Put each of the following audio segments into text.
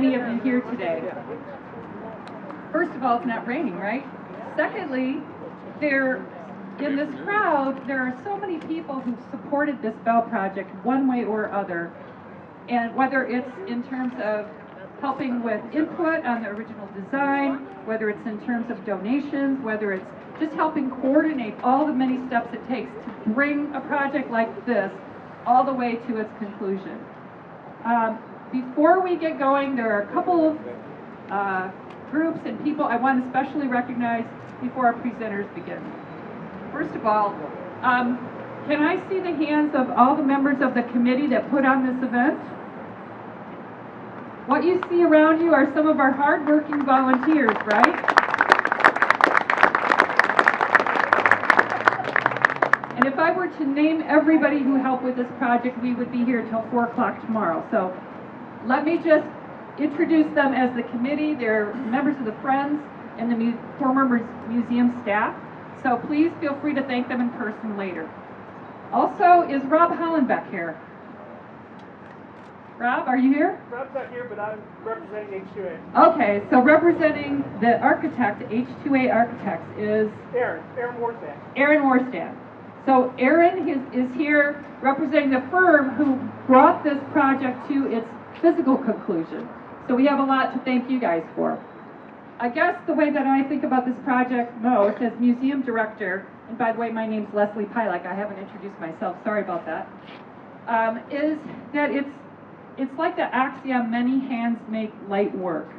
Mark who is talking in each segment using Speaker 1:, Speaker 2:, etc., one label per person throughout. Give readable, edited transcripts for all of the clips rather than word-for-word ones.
Speaker 1: many of you here today. First of all, it's not raining, right? Secondly, in this crowd, there are so many people who've supported this bell project one way or other. And whether it's in terms of helping with input on the original design, whether it's in terms of donations, whether it's just helping coordinate all the many steps it takes to bring a project like this all the way to its conclusion. Before we get going, there are a couple of groups and people I want to especially recognize before our presenters begin. First of all, can I see the hands of all the members of the committee that put on this event? What you see around you are some of our hard-working volunteers, right? And if I were to name everybody who helped with this project, we would be here till 4 o'clock tomorrow. So let me just introduce them as the committee. They're members of the Friends and the former museum staff. So please feel free to thank them in person later. Also, is Rob Hollenbeck here? Rob, are you here?
Speaker 2: Rob's not here, but I'm representing H2A.
Speaker 1: Okay, so representing the architect, H2A Architects, is
Speaker 2: Aaron Warstand.
Speaker 1: Aaron Warstand. So Aaron is here representing the firm who brought this project to its physical conclusion. So we have a lot to thank you guys for. I guess the way that I think about this project most as museum director, and by the way, my name's Leslie Pilak, I haven't introduced myself, sorry about that, is that it's like the axiom, many hands make light work.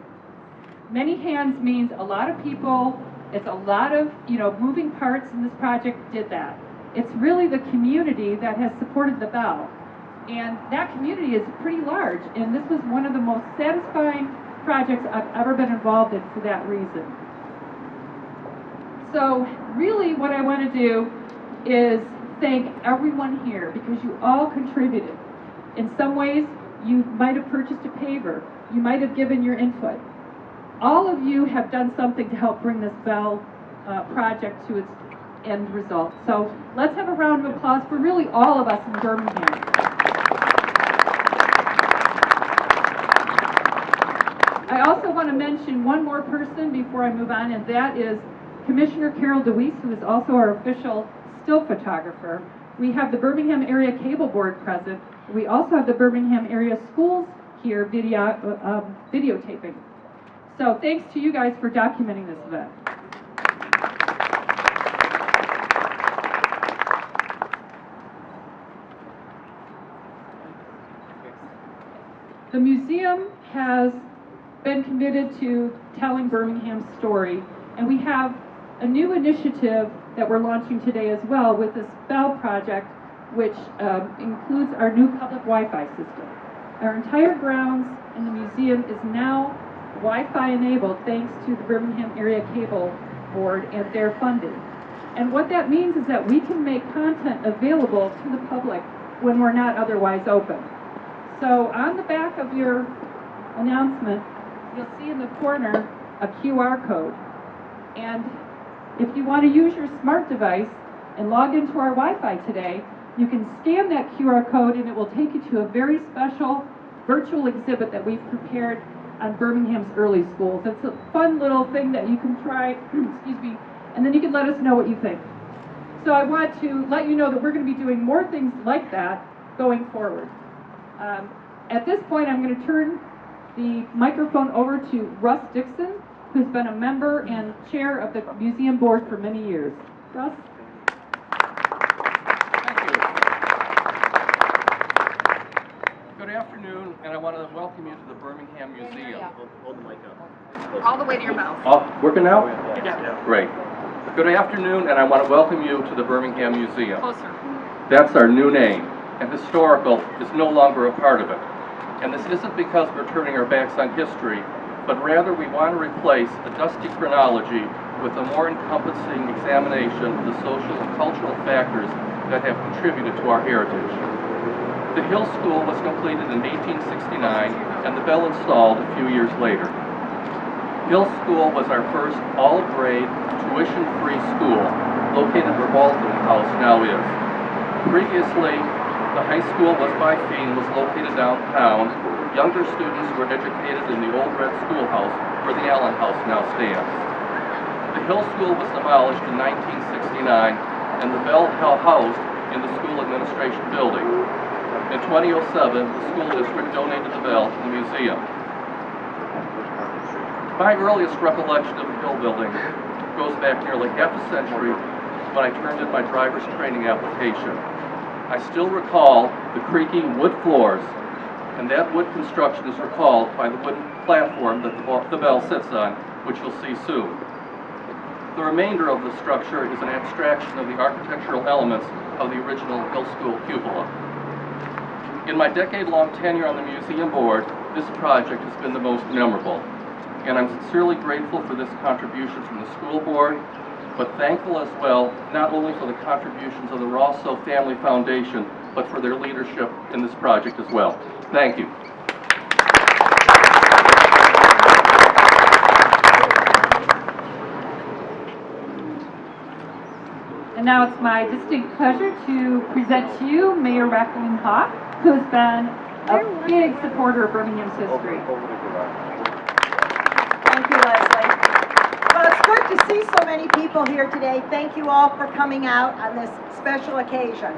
Speaker 1: Many hands means a lot of people, it's a lot of, moving parts in this project did that. It's really the community that has supported the bell. And that community is pretty large, and this was one of the most satisfying projects I've ever been involved in for that reason. So really what I want to do is thank everyone here because you all contributed. In some ways, you might have purchased a paver, you might have given your input. All of you have done something to help bring this bell project to its end result. So let's have a round of applause for really all of us in Birmingham. I also want to mention one more person before I move on, and that is Commissioner Carol DeWeese, who is also our official still photographer. We have the Birmingham Area Cable Board present. We also have the Birmingham Area Schools here videotaping. So thanks to you guys for documenting this event. The museum has been committed to telling Birmingham's story, and we have a new initiative that we're launching today as well with this bell project, which includes our new public Wi-Fi system. Our entire grounds in the museum is now Wi-Fi enabled thanks to the Birmingham Area Cable Board and their funding. And what that means is that we can make content available to the public when we're not otherwise open. So on the back of your announcement, you'll see in the corner a QR code. And if you want to use your smart device and log into our Wi-Fi today, you can scan that QR code and it will take you to a very special virtual exhibit that we've prepared on Birmingham's early schools. It's a fun little thing that you can try, excuse me, and then you can let us know what you think. So I want to let you know that we're going to be doing more things like that going forward. At this point, I'm going to turn the microphone over to Russ Dixon, who's been a member and chair of the museum board for many years. Russ?
Speaker 3: Thank you. Good afternoon, and I want to welcome you to the Birmingham Museum.
Speaker 2: Hold the mic up.
Speaker 4: All the way to your mouth.
Speaker 3: Oh, working now?
Speaker 2: Yeah.
Speaker 3: Great. Good afternoon, and I want to welcome you to the Birmingham Museum.
Speaker 4: Closer.
Speaker 3: That's our new name, and historical is no longer a part of it. And this isn't because we're turning our backs on history, but rather we want to replace a dusty chronology with a more encompassing examination of the social and cultural factors that have contributed to our heritage. The Hill School was completed in 1869 and the bell installed a few years later. Hill School was our first all-grade, tuition-free school located where Walton House now is. Previously, the high school was by fee and was located downtown Younger students were educated in the old red schoolhouse where the Allen House now stands. The Hill School was demolished in 1969 and the Bell housed in the school administration building. In 2007, the school district donated the Bell to the museum. My earliest recollection of the Hill building goes back nearly half a century when I turned in my driver's training application. I still recall the creaky wood floors, and that wood construction is recalled by the wooden platform that the bell sits on, which you'll see soon. The remainder of the structure is an abstraction of the architectural elements of the original Hill School cupola. In my decade-long tenure on the museum board, this project has been the most memorable, and I'm sincerely grateful for this contribution from the school board, but thankful as well, not only for the contributions of the Rosso Family Foundation, but for their leadership in this project as well. Thank you.
Speaker 1: And now it's my distinct pleasure to present to you Mayor Raquel Hawk, who has been a big supporter of Birmingham's history.
Speaker 4: Thank you, Leslie. Well, it's good to see so many people here today. Thank you all for coming out on this special occasion.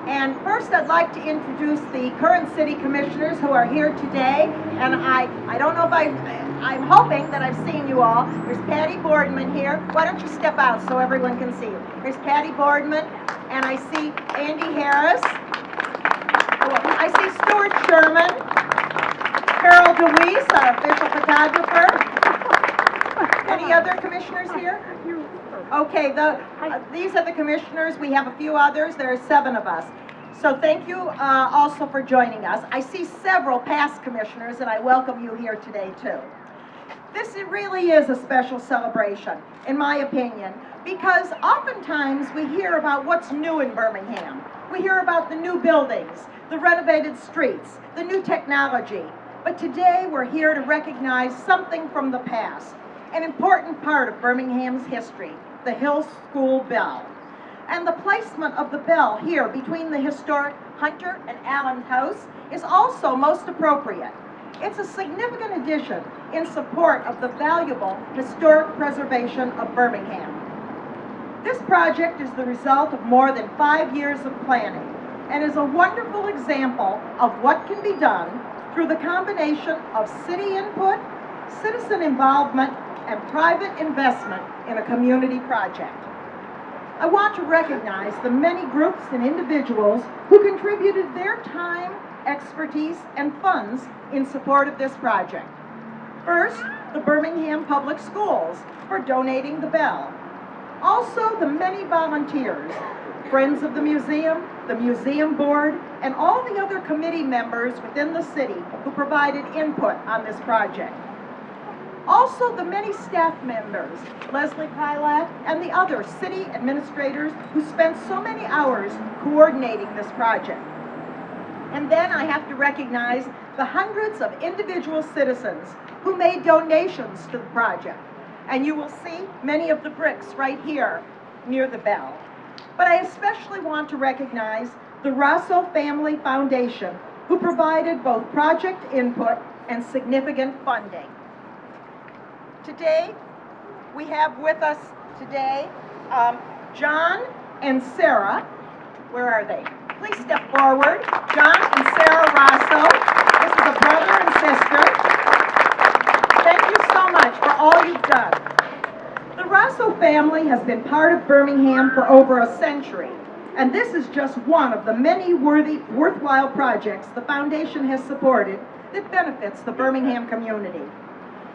Speaker 4: And first, I'd like to introduce the current city commissioners who are here today. And I don't know if I'm hoping that I've seen you all. There's Patty Boardman here. Why don't you step out so everyone can see you? There's Patty Boardman, and I see Andy Harris. I see Stuart Sherman, Carol DeWeese, our official photographer. Any other commissioners here? Okay, these are the commissioners. We have a few others. There are 7 of us. So thank you also for joining us. I see several past commissioners, and I welcome you here today too. This really is a special celebration, in my opinion, because oftentimes we hear about what's new in Birmingham. We hear about the new buildings, the renovated streets, the new technology. But today we're here to recognize something from the past, an important part of Birmingham's history, the Hill School bell. And the placement of the bell here between the historic Hunter and Allen House is also most appropriate. It's a significant addition in support of the valuable historic preservation of Birmingham. This project is the result of more than 5 years of planning and is a wonderful example of what can be done through the combination of city input, citizen involvement, and private investment in a community project. I want to recognize the many groups and individuals who contributed their time, expertise, and funds in support of this project. First, the Birmingham Public Schools for donating the bell. Also, the many volunteers, friends of the museum board, and all the other committee members within the city who provided input on this project. Also, the many staff members, Leslie Pilak and the other city administrators who spent so many hours coordinating this project. And then I have to recognize the hundreds of individual citizens who made donations to the project. And you will see many of the bricks right here near the bell. But I especially want to recognize the Rosso Family Foundation, who provided both project input and significant funding. Today, we have with us today John and Sarah. Where are they? Please step forward. John and Sarah Rosso. This is a brother and sister. Thank you so much for all you've done. The Rosso family has been part of Birmingham for over a century, and this is just one of the many worthwhile projects the foundation has supported that benefits the Birmingham community.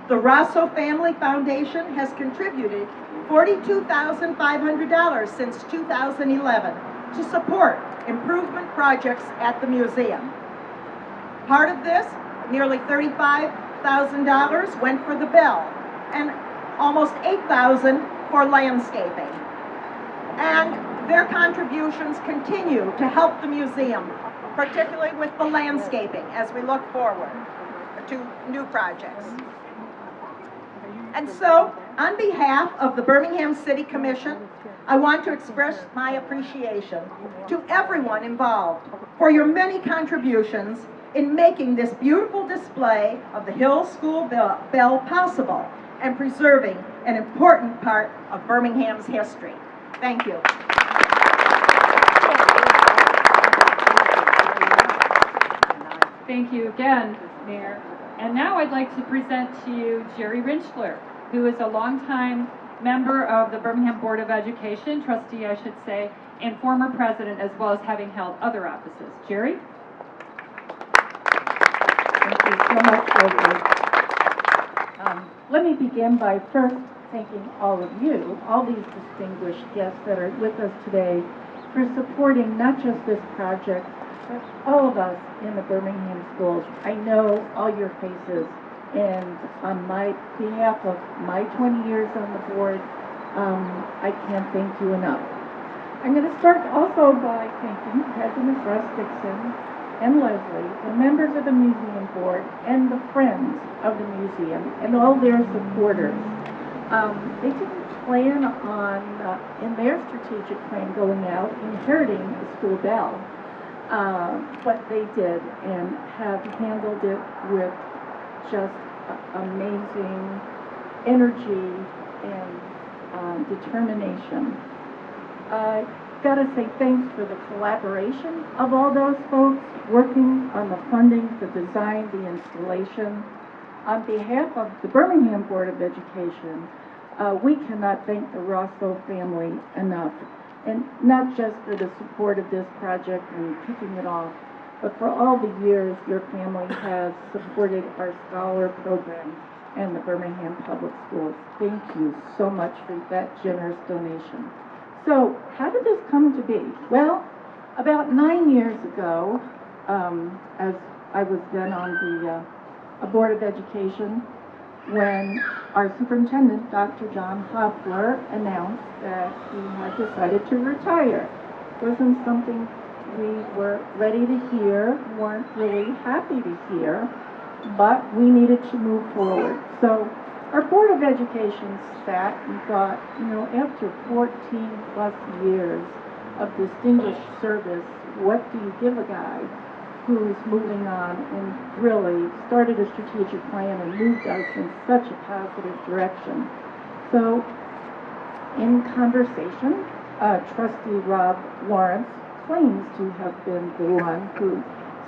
Speaker 4: The Rosso Family Foundation has contributed $42,500 since 2011 to support improvement projects at the museum. Part of this, nearly $35,000, went for the bell, and almost $8,000 for landscaping. And their contributions continue to help the museum, particularly with the landscaping as we look forward to new projects. And so, on behalf of the Birmingham City Commission, I want to express my appreciation to everyone involved for your many contributions in making this beautiful display of the Hill School Bell possible and preserving an important part of Birmingham's history. Thank you.
Speaker 1: Thank you again, Mayor. And now I'd like to present to you Jerry Rinchler, who is a longtime member of the Birmingham Board of Education, trustee I should say, and former president, as well as having held other offices. Jerry?
Speaker 5: Thank you so much, Rosie. Let me begin by first thanking all of you, all these distinguished guests that are with us today, for supporting not just this project, but all of us in the Birmingham schools. I know all your faces, and on my behalf of my 20 years on the board, I can't thank you enough. I'm going to start also by thanking President Russ Dixon and Leslie, the members of the museum board, and the friends of the museum, and all their supporters. They didn't plan on, in their strategic plan going out, inheriting the school bell, but they did, and have handled it with just amazing energy and determination. Gotta say thanks for the collaboration of all those folks working on the funding, the design, the installation. On behalf of the Birmingham Board of Education, we cannot thank the Rosso family enough, and not just for the support of this project and kicking it off, but for all the years your family has supported our scholar program and the Birmingham Public Schools. Thank you so much for that generous donation. So, how did this come to be? Well, about 9 years ago, as I was then on the Board of Education, when our superintendent, Dr. John Hoffler, announced that he had decided to retire. It wasn't something we were ready to hear, weren't really happy to hear, but we needed to move forward. So our Board of Education sat and thought, you know, after 14 plus years of distinguished service, what do you give a guy who's moving on and really started a strategic plan and moved us in such a positive direction? So in conversation, Trustee Rob Lawrence claims to have been the one who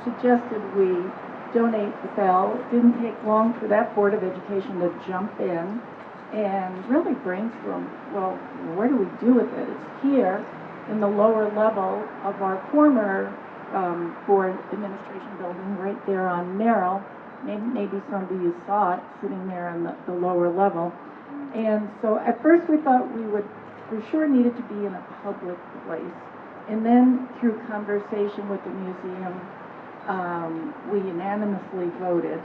Speaker 5: suggested we donate the bell. It didn't take long for that Board of Education to jump in and really brainstorm, well, what do we do with it? It's here in the lower level of our former board administration building right there on Merrill. Maybe some of you saw it sitting there in the lower level. And so at first we thought we would for sure needed to be in a public place. And then through conversation with the museum, we unanimously voted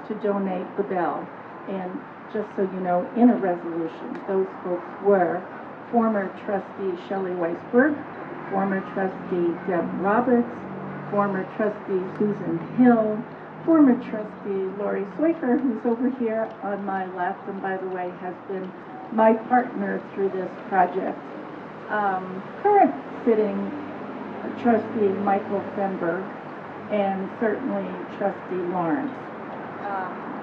Speaker 5: to donate the bell. And just so you know, in a resolution, those folks were former trustee Shelley Weisberg, former trustee Deb Roberts, former trustee Susan Hill, former trustee Lori Swafer, who's over here on my left, and by the way, has been my partner through this project. Current sitting trustee Michael Fenberg, and certainly trustee Lawrence.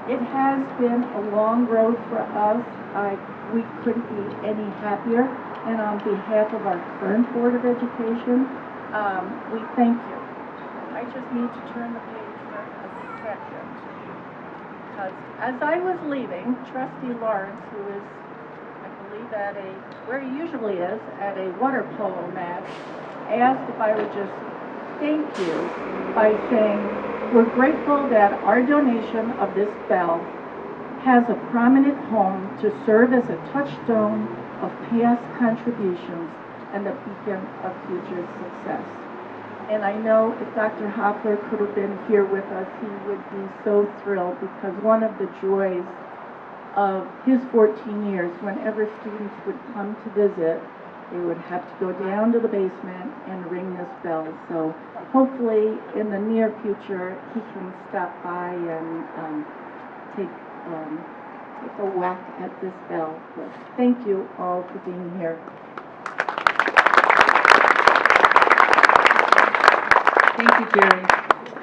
Speaker 5: It has been a long road for us. We couldn't be any happier, and on behalf of our current Board of Education, we thank you. I just need to turn the page for a second, because as I was leaving, Trustee Lawrence, who is, I believe, where he usually is, at a water polo match, asked if I would just thank you by saying, we're grateful that our donation of this bell has a prominent home to serve as a touchstone of past contributions and a beacon of future success. And I know if Dr. Hoffler could have been here with us, he would be so thrilled, because one of the joys of his 14 years, whenever students would come to visit, they would have to go down to the basement and ring this bell. So hopefully in the near future, he can stop by and take a whack at this bell. But thank you all for being here.
Speaker 1: Thank you, Jerry.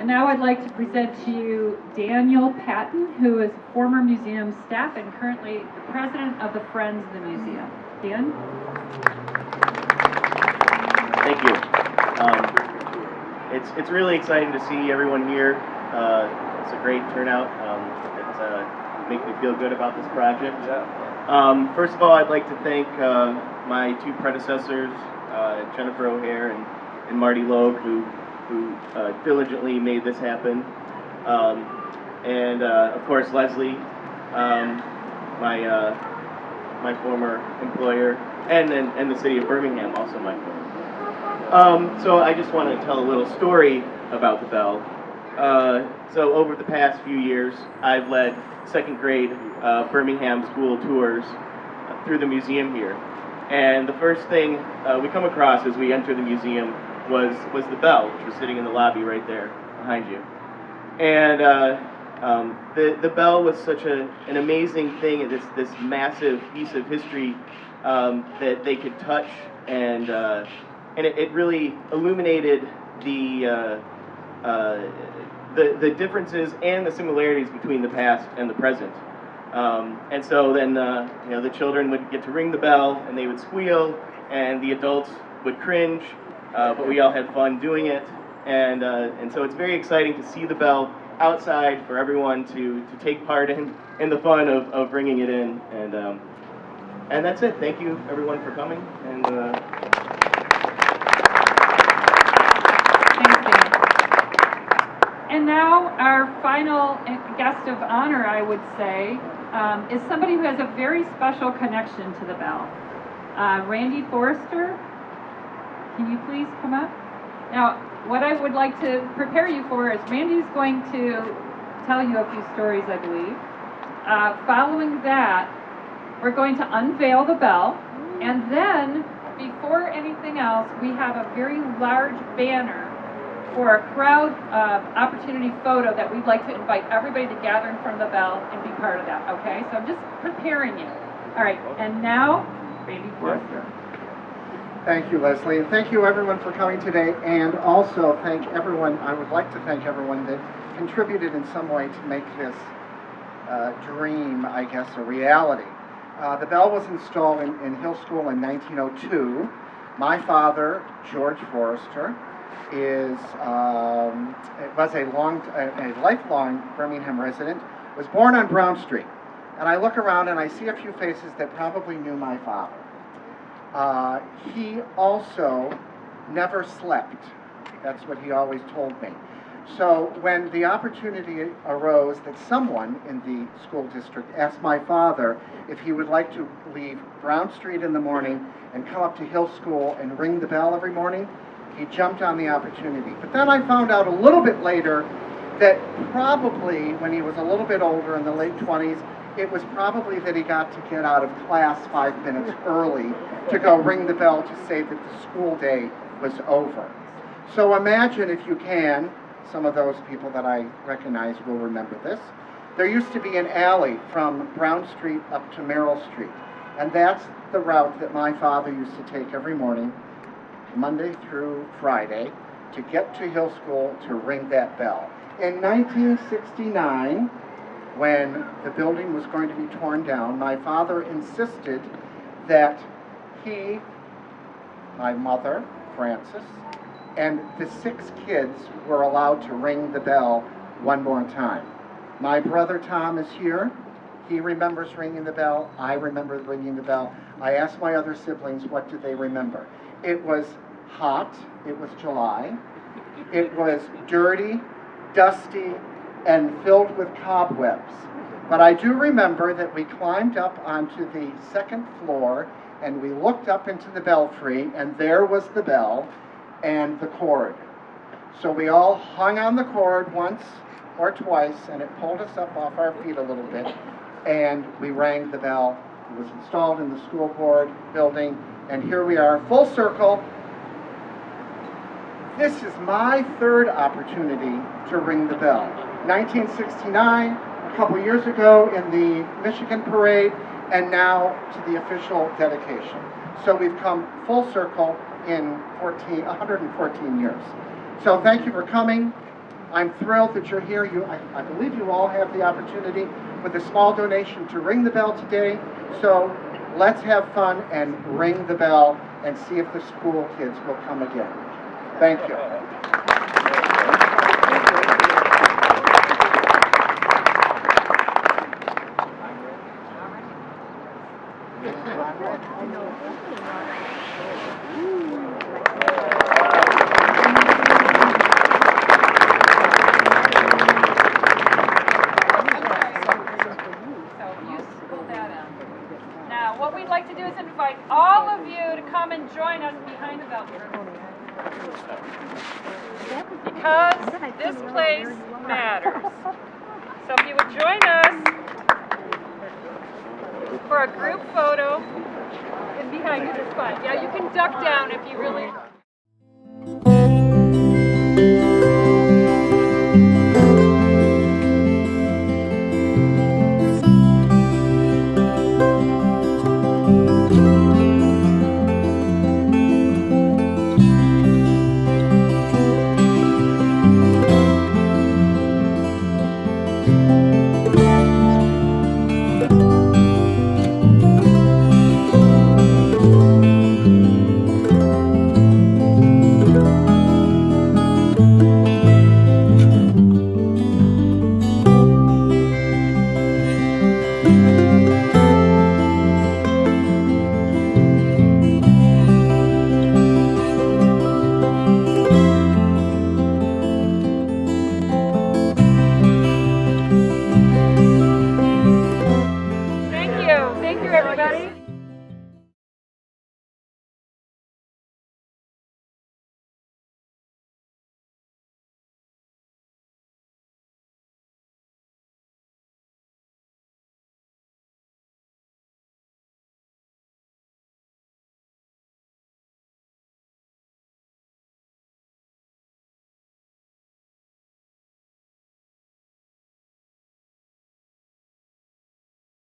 Speaker 1: And now I'd like to present to you Daniel Patton, who is former museum staff and currently the president of the Friends of the Museum. Dan?
Speaker 6: Thank you. It's really exciting to see everyone here. It's a great turnout. It makes me feel good about this project. First of all, I'd like to thank my two predecessors, Jennifer O'Hare and Marty Logue, who diligently made this happen. And of course, Leslie, my former employer, and the city of Birmingham, also my former. So I just want to tell a little story about the bell. So over the past few years, I've led second grade Birmingham school tours through the museum here. And the first thing we come across as we enter the museum was the bell, which was sitting in the lobby right there behind you. And the bell was such an amazing thing, this massive piece of history that they could touch, and it really illuminated the differences and the similarities between the past and the present. And so then the children would get to ring the bell, and they would squeal, and the adults would cringe, but we all had fun doing it. And so it's very exciting to see the bell outside for everyone to take part in the fun of bringing it in. And that's it. Thank you, everyone, for coming. And
Speaker 1: Thanks, Dan. And now our final guest of honor, I would say, is somebody who has a very special connection to the bell. Randy Forrester, can you please come up? Now, what I would like to prepare you for is Randy's going to tell you a few stories, I believe. Following that, we're going to unveil the bell, and then, before anything else, we have a very large banner for a crowd opportunity photo that we'd like to invite everybody to gather in front of the bell and be part of that, okay? So I'm just preparing you. All right, and now, Randy Forrester.
Speaker 7: Thank you, Leslie, and thank you everyone for coming today, and also thank everyone, I would like to thank everyone that contributed in some way to make this dream, I guess, a reality. The bell was installed in Hill School in 1902. My father, George Forrester, was a lifelong Birmingham resident, was born on Brown Street. And I look around and I see a few faces that probably knew my father. He also never slept. That's what he always told me. So when the opportunity arose that someone in the school district asked my father if he would like to leave Brown Street in the morning and come up to Hill School and ring the bell every morning, he jumped on the opportunity. But then I found out a little bit later that probably when he was a little bit older, in the late 20s, it was probably that he got to get out of class 5 minutes early to go ring the bell to say that the school day was over. So imagine, if you can, some of those people that I recognize will remember this. There used to be an alley from Brown Street up to Merrill Street, and that's the route that my father used to take every morning, Monday through Friday, to get to Hill School to ring that bell. In 1969, when the building was going to be torn down, my father insisted that he, my mother, Frances, and the 6 kids were allowed to ring the bell one more time. My brother Tom is here. He remembers ringing the bell. I remember ringing the bell. I asked my other siblings, what do they remember? It was hot. It was July. It was dirty, dusty, and filled with cobwebs. But I do remember that we climbed up onto the 2nd floor and we looked up into the belfry, and there was the bell and the cord. So we all hung on the cord once or twice, and it pulled us up off our feet a little bit, and we rang the bell. It was installed in the school board building, and here we are, full circle. This is my 3rd opportunity to ring the bell. 1969, a couple years ago in the Michigan parade, and now to the official dedication. So we've come full circle in 114 years. So thank you for coming. I'm thrilled that you're here. I believe you all have the opportunity with a small donation to ring the bell today. So let's have fun and ring the bell and see if the school kids will come again. Thank you.
Speaker 1: Now, what we'd like to do is invite all of you to come and join us behind the bell curtain. Because this place matters. So if you would join us for a group photo, and behind you is fine. Yeah, you can duck down if you really...